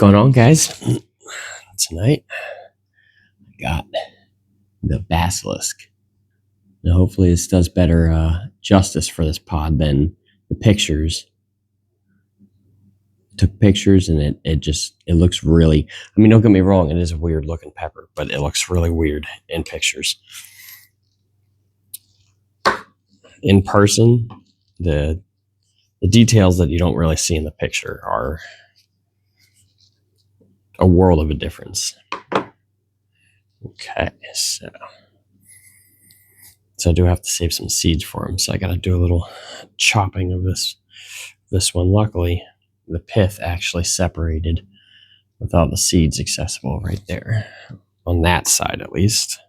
going on, guys? Tonight, I got the Basilisk. Now, hopefully this does better justice for this pod than the pictures. Took pictures and it looks really, I mean, don't get me wrong, it is a weird looking pepper, but it looks really weird in pictures. In person, the details that you don't really see in the picture are a world of a difference. Okay, so I do have to save some seeds for him, so I got to do a little chopping of this one. Luckily, the pith actually separated with all the seeds accessible right there, on that side at least.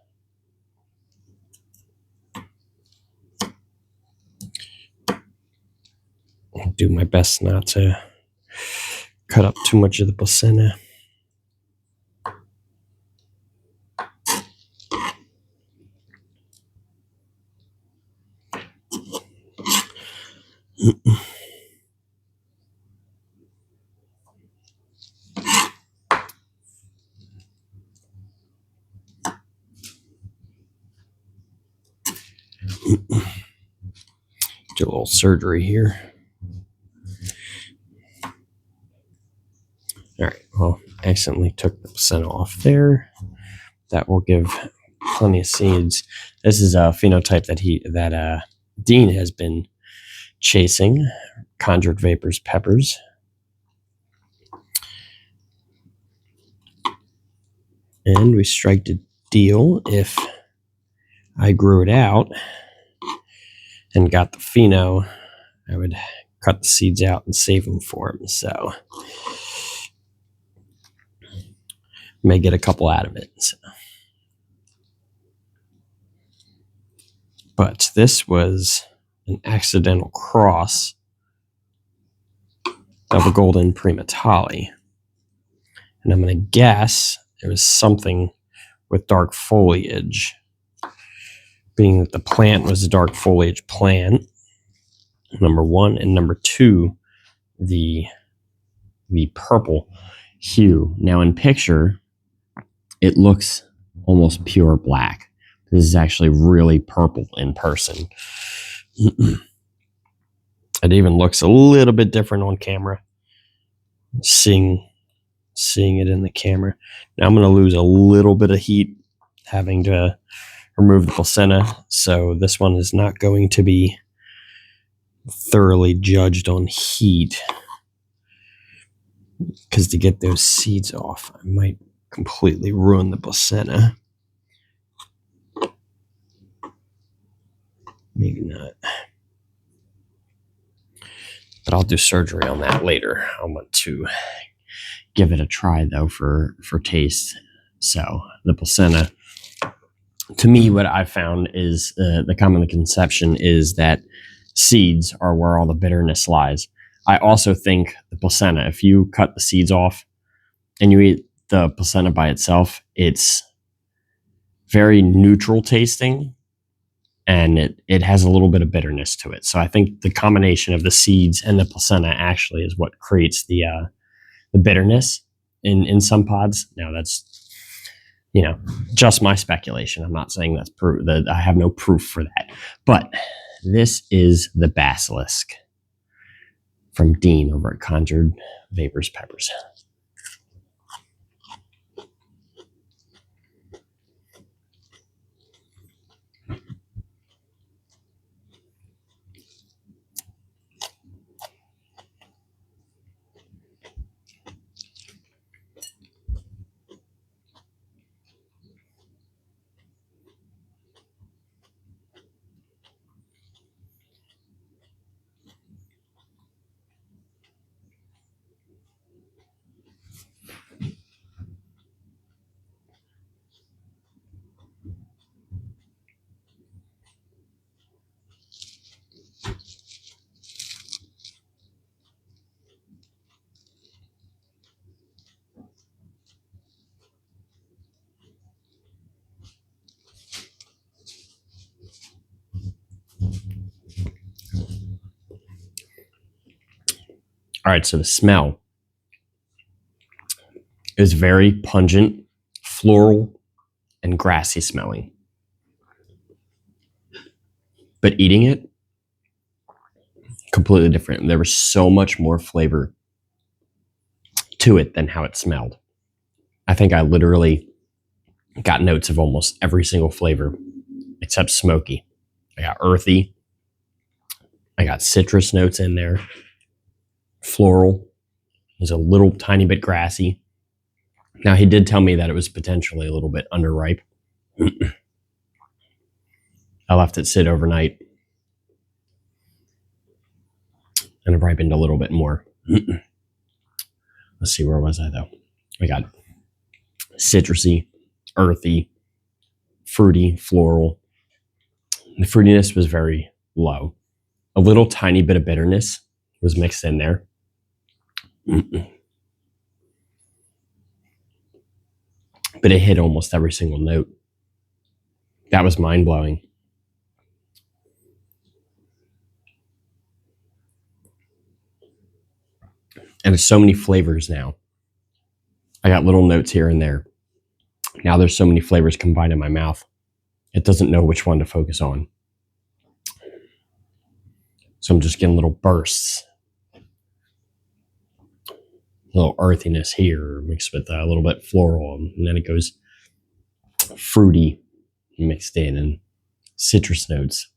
I'll do my best not to cut up too much of the placenta. Do a little surgery here. All right, well, accidentally took the placenta off there. That will give plenty of seeds. This is a phenotype that Dean has been chasing, Conjured Vaporz Peppers. And we strike the deal if I grew it out and got the pheno, I would cut the seeds out and save them for him. So may get a couple out of it. So. But this was an accidental cross of a golden primotalii. And I'm going to guess it was something with dark foliage, being that the plant was a dark foliage plant, number one, and number two, the purple hue. Now in picture, it looks almost pure black. This is actually really purple in person. It even looks a little bit different on camera, seeing it in the camera. Now I'm going to lose a little bit of heat having to remove the placenta, so this one is not going to be thoroughly judged on heat, because to get those seeds off, I might completely ruin the placenta. Maybe not. But I'll do surgery on that later. I want to give it a try, though, for taste. So the placenta, to me, what I found is the common conception is that seeds are where all the bitterness lies. I also think the placenta, if you cut the seeds off and you eat the placenta by itself, it's very neutral tasting, and it has a little bit of bitterness to it. So I think the combination of the seeds and the placenta actually is what creates the bitterness in some pods. Now that's, just my speculation. I'm not saying that's proof. That I have no proof for that. But this is the Basilisk from Dean over at Conjured Vaporz Peppers. All right, so the smell. It was very pungent, floral, and grassy smelling. But eating it, completely different. There was so much more flavor to it than how it smelled. I think I literally got notes of almost every single flavor except smoky. I got earthy. I got citrus notes in there. Floral. There's a little tiny bit grassy. Now, he did tell me that it was potentially a little bit underripe. I left it sit overnight and it ripened a little bit more. Let's see, where was I though? I got citrusy, earthy, fruity, floral. The fruitiness was very low. A little tiny bit of bitterness was mixed in there. But it hit almost every single note. That was mind-blowing. And there's so many flavors now. I got little notes here and there. Now there's so many flavors combined in my mouth. It doesn't know which one to focus on. So I'm just getting little bursts. A little earthiness here mixed with a little bit floral. And then it goes fruity mixed in and citrus notes.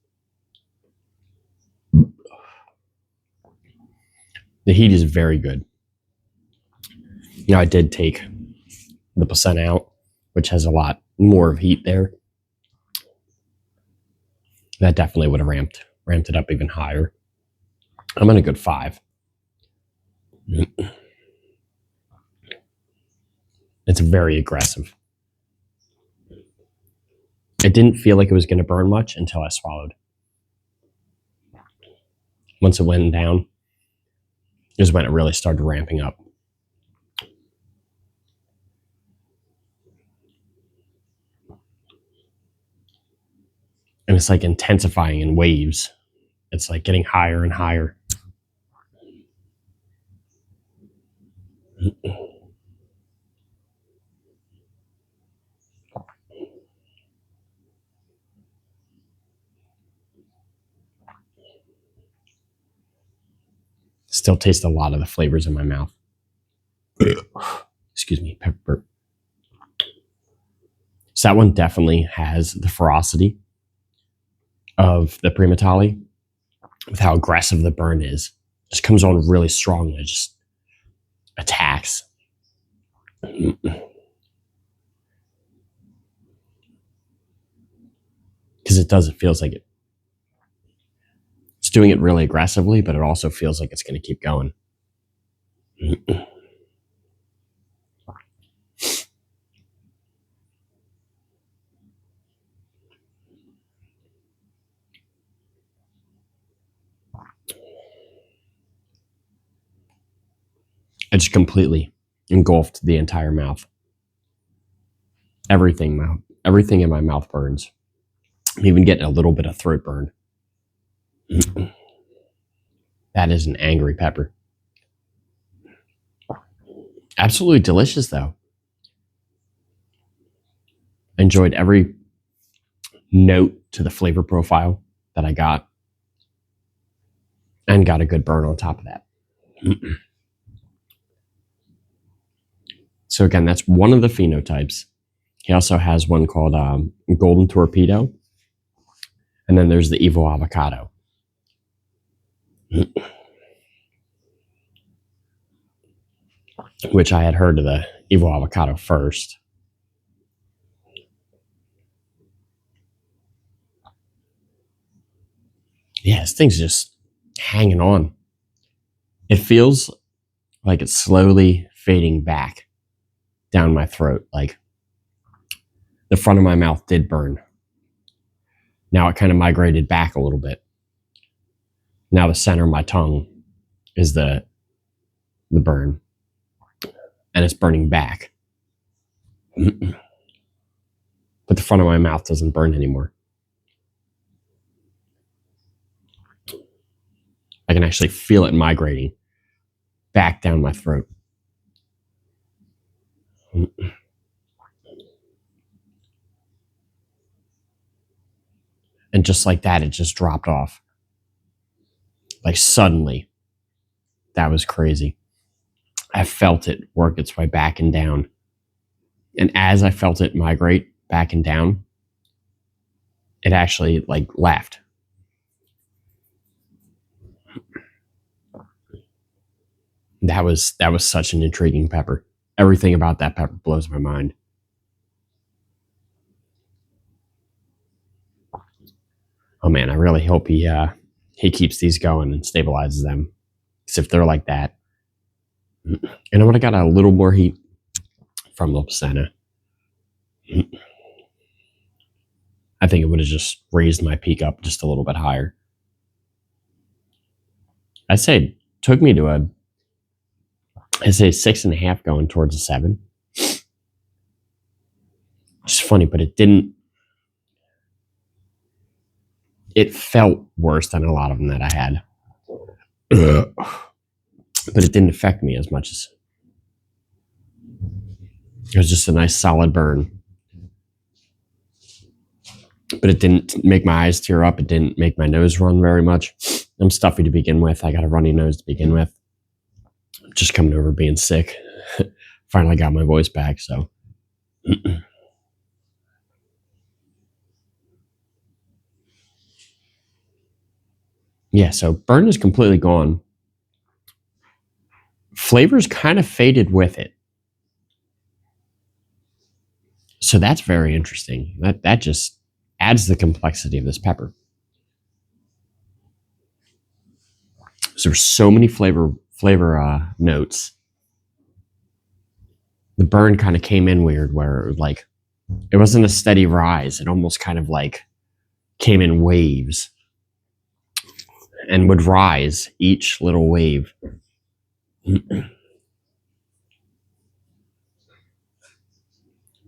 The heat is very good. Now, I did take the placenta out, which has a lot more of heat there. That definitely would have ramped it up even higher. I'm in a good 5. It's very aggressive. It didn't feel like it was going to burn much until I swallowed. Once it went down, is when it really started ramping up. And it's like intensifying in waves. It's like getting higher and higher. Still taste a lot of the flavors in my mouth. Excuse me, pepper. So that one definitely has the ferocity of the primotalii with how aggressive the burn is. Just comes on really strong and it just attacks. Because it does, it feels like it's doing it really aggressively, but it also feels like it's going to keep going. It just completely engulfed the entire mouth. Everything in my mouth burns. I'm even getting a little bit of throat burn. That is an angry pepper. Absolutely delicious, though. Enjoyed every note to the flavor profile that I got. And got a good burn on top of that. So again, that's one of the phenotypes. He also has one called Golden Torpedo. And then there's the Evil Avocado. Which I had heard of the Evil Avocado first. Yeah, this thing's just hanging on. It feels like it's slowly fading back down my throat. Like the front of my mouth did burn. Now it kind of migrated back a little bit. Now the center of my tongue is the burn. And it's burning back. But the front of my mouth doesn't burn anymore. I can actually feel it migrating back down my throat. And just like that, it just dropped off. Like suddenly. That was crazy. I felt it work its way back and down. And as I felt it migrate back and down, it actually like laughed. That was such an intriguing pepper. Everything about that pepper blows my mind. Oh man, I really hope he keeps these going and stabilizes them. Because if they're like that, and I would have got a little more heat from the placenta, I think it would have just raised my peak up just a little bit higher. I'd say it took me to I'd say 6.5 going towards a 7. It's funny, but it didn't. It felt worse than a lot of them that I had. But it didn't affect me as much as it was just a nice solid burn. But it didn't make my eyes tear up. It didn't make my nose run very much. I'm stuffy to begin with. I got a runny nose to begin with. Just coming over being sick. Finally got my voice back, so. Yeah, so burn is completely gone. Flavor's kind of faded with it. So that's very interesting. That just adds the complexity of this pepper. So there's so many flavor notes. The burn kind of came in weird, where like it wasn't a steady rise. It almost kind of like came in waves and would rise each little wave.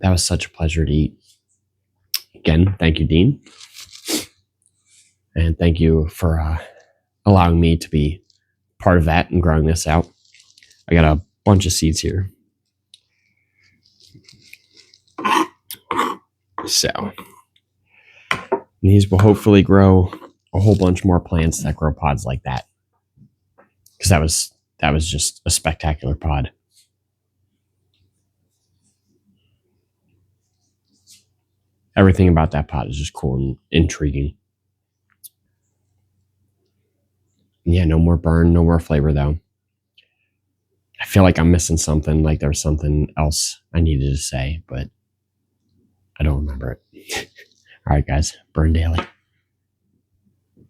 That was such a pleasure to eat. Again, thank you, Dean. And thank you for allowing me to be part of that and growing this out. I got a bunch of seeds here. So these will hopefully grow a whole bunch more plants that grow pods like that. Because that was just a spectacular pod. Everything about that pod is just cool and intriguing. Yeah, no more burn, no more flavor though. I feel like I'm missing something, like there was something else I needed to say, but I don't remember it. All right, guys, burn daily.